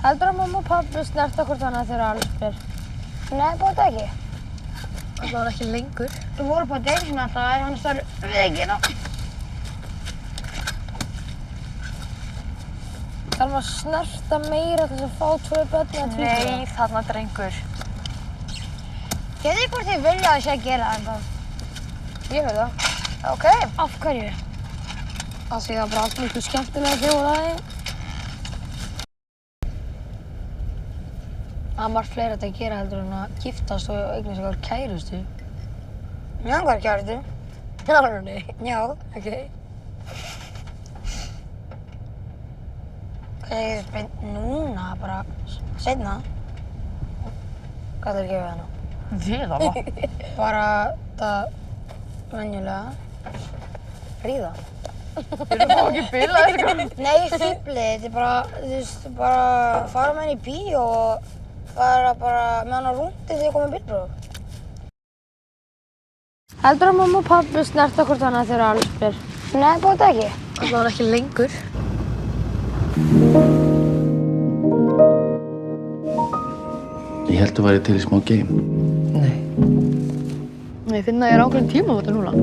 Heldur að mamma og pabbi snerta hvort annað þegar allsbyr? Nei, bóta ekki. Það var ekki lengur. Þú voru på date svona alltaf, þannig að það er ekki þá. Það var að snerta meira til þess að fá 2 börn eða 20? Nei, þarna drengur. Getið þið hvort þið vilja að sé að gera þetta? Ég veit það. Ok. Af hverju? Af því það er bara allt miklu skemmtilega þegar það er. Það er margt fleira þetta að gera heldur en að giftast og eignast eitthvað kærustu. Mér langar kærustu. Alveg? Já. Ok. Ég spyr núna, bara seinna. Hvað ætlarðu að gefa hana? Við það var. Bara það venjulega. Ríða? Við erum ekki bilað eitthvað. Nei, fíflið, þetta er bara, þú veist, bara fara með henni í bíó og fara bara með hann á rúndi þegar komið bílpróf. Heldur að mamma og pabbi snerta hvort annað þegar allsbyr? Nei, bóta ekki. Það var ekki lengur. Ég held þú væri til í smá game. Nei. Ég finn að ég er ákveðin tímamóti núna.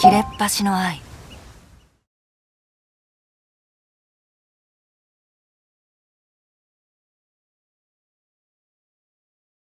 切れっ端の愛